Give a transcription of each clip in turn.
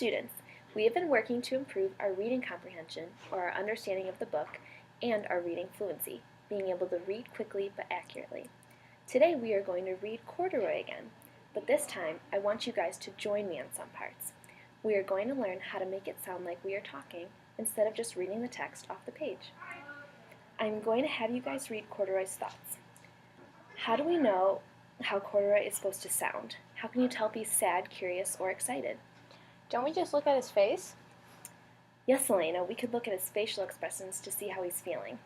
Students, we have been working to improve our reading comprehension, or our understanding of the book, and our reading fluency, being able to read quickly but accurately. Today we are going to read Corduroy again, but this time I want you guys to join me on some parts. We are going to learn how to make it sound like we are talking instead of just reading the text off the page. I'm going to have you guys read Corduroy's thoughts. How do we know how Corduroy is supposed to sound? How can you tell if he's sad, curious, or excited? Don't we just look at his face? Yes, Elena, we could look at his facial expressions to see how he's feeling.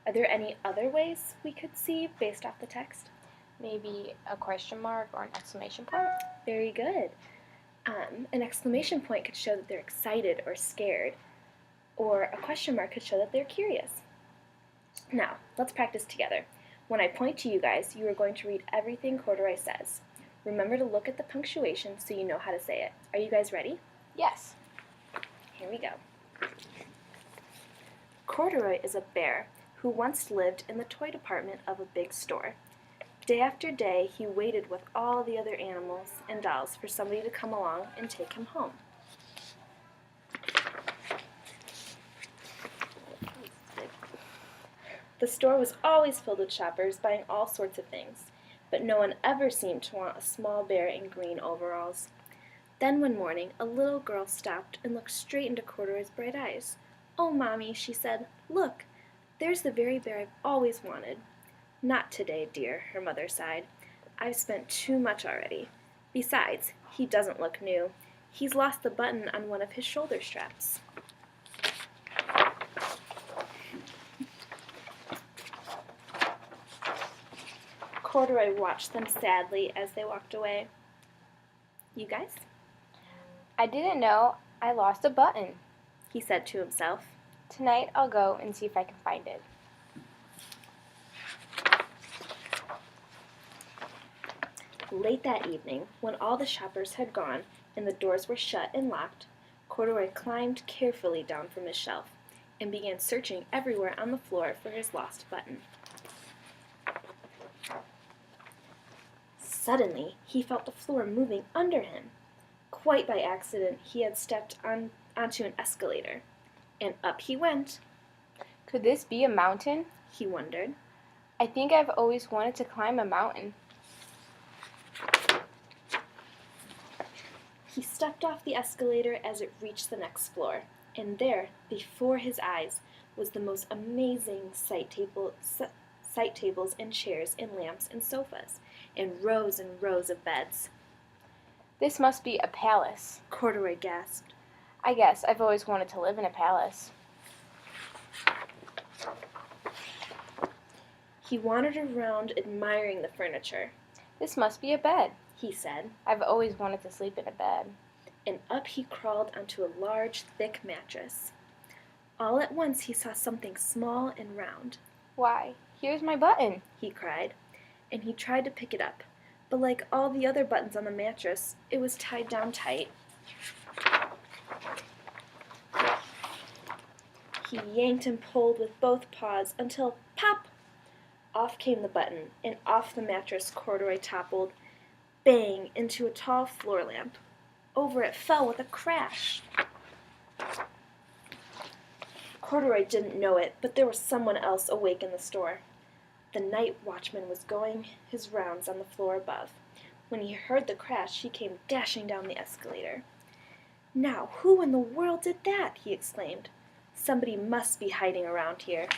Are there any other ways we could see based off the text? Maybe a question mark or an exclamation point? Very good. An exclamation point could show that they're excited or scared, or a question mark could show that they're curious. Now, let's practice together. When I point to you guys, you are going to read everything Corduroy says. Remember to look at the punctuation so you know how to say it. Are you guys ready? Yes. Here we go. Corduroy is a bear who once lived in the toy department of a big store. Day after day, he waited with all the other animals and dolls for somebody to come along and take him home. The store was always filled with shoppers buying all sorts of things, but no one ever seemed to want a small bear in green overalls. Then one morning, a little girl stopped and looked straight into Corduroy's bright eyes. "Oh, Mommy," she said, "look, there's the very bear I've always wanted." "Not today, dear," her mother sighed. "I've spent too much already. Besides, he doesn't look new. He's lost the button on one of his shoulder straps." Corduroy watched them sadly as they walked away. You guys? I didn't know I lost a button, He said to himself. Tonight I'll go and see if I can find it. Late that evening, when all the shoppers had gone and the doors were shut and locked, Corduroy climbed carefully down from his shelf and began searching everywhere on the floor for his lost button. Suddenly, he felt the floor moving under him. Quite by accident, he had stepped onto an escalator, and up he went. Could this be a mountain? He wondered. I think I've always wanted to climb a mountain. He stepped off the escalator as it reached the next floor, and there, before his eyes, was the most amazing side tables and chairs and lamps and sofas, and rows of beds. This must be a palace. Corduroy gasped. I guess I've always wanted to live in a palace. He wandered around admiring the furniture. This must be a bed, he said, I've always wanted to sleep in a bed. and up he crawled onto a large, thick mattress. All at once he saw something small and round. Why, here's my button, he cried, and he tried to pick it up, but like all the other buttons on the mattress, it was tied down tight. He yanked and pulled with both paws until, pop! Off came the button, and off the mattress Corduroy toppled, bang, into a tall floor lamp. Over it fell with a crash. Corduroy didn't know it, but there was someone else awake in the store. The night watchman was going his rounds on the floor above. When he heard the crash, he came dashing down the escalator. "Now, who in the world did that?" he exclaimed. "Somebody must be hiding around here."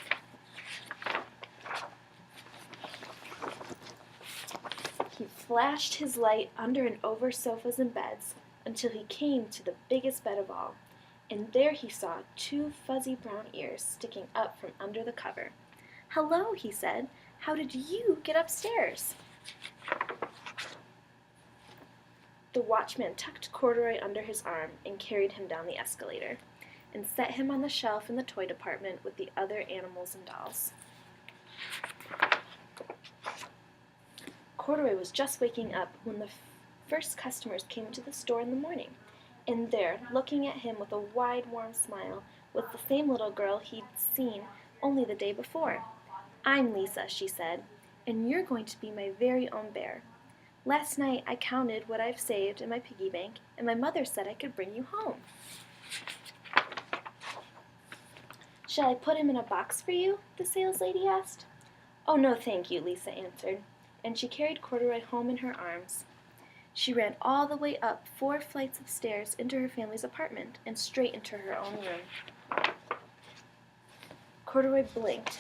He flashed his light under and over sofas and beds until he came to the biggest bed of all, and there he saw 2 fuzzy brown ears sticking up from under the cover. "Hello," he said. "How did you get upstairs?" The watchman tucked Corduroy under his arm and carried him down the escalator, and set him on the shelf in the toy department with the other animals and dolls. Corduroy was just waking up when the first customers came into the store in the morning, and there, looking at him with a wide, warm smile, was the same little girl he'd seen only the day before. "I'm Lisa," she said, "and you're going to be my very own bear. Last night I counted what I've saved in my piggy bank, and my mother said I could bring you home. Shall I put him in a box for you? The saleslady asked. Oh, no, thank you, Lisa answered, and she carried Corduroy home in her arms. She ran all the way up 4 flights of stairs into her family's apartment and straight into her own room. Corduroy blinked.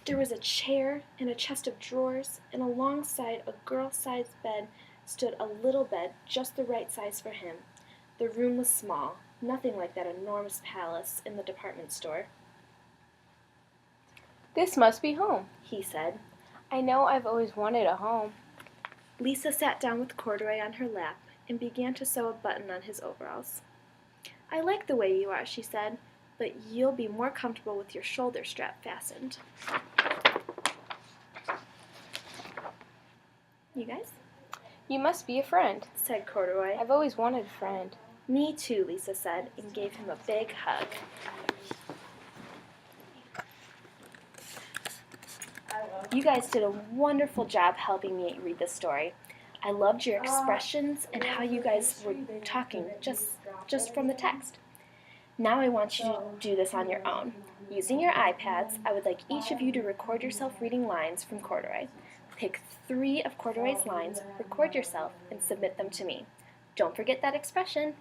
There was a chair and a chest of drawers, and alongside a girl-sized bed stood a little bed just the right size for him. The room was small, nothing like that enormous palace in the department store. This must be home, He said. I know I've always wanted a home. Lisa sat down with Corduroy on her lap and began to sew a button on his overalls. I like the way you are, she said, but you'll be more comfortable with your shoulder strap fastened. You guys? You must be a friend. Said Corduroy. I've always wanted a friend. Me too, Lisa said, and gave him a big hug. You guys did a wonderful job helping me read this story. I loved your expressions and how you guys were talking just from the text. Now I want you to do this on your own. Using your iPads, I would like each of you to record yourself reading lines from Corduroy. Pick 3 of Corduroy's lines, record yourself, and submit them to me. Don't forget that expression.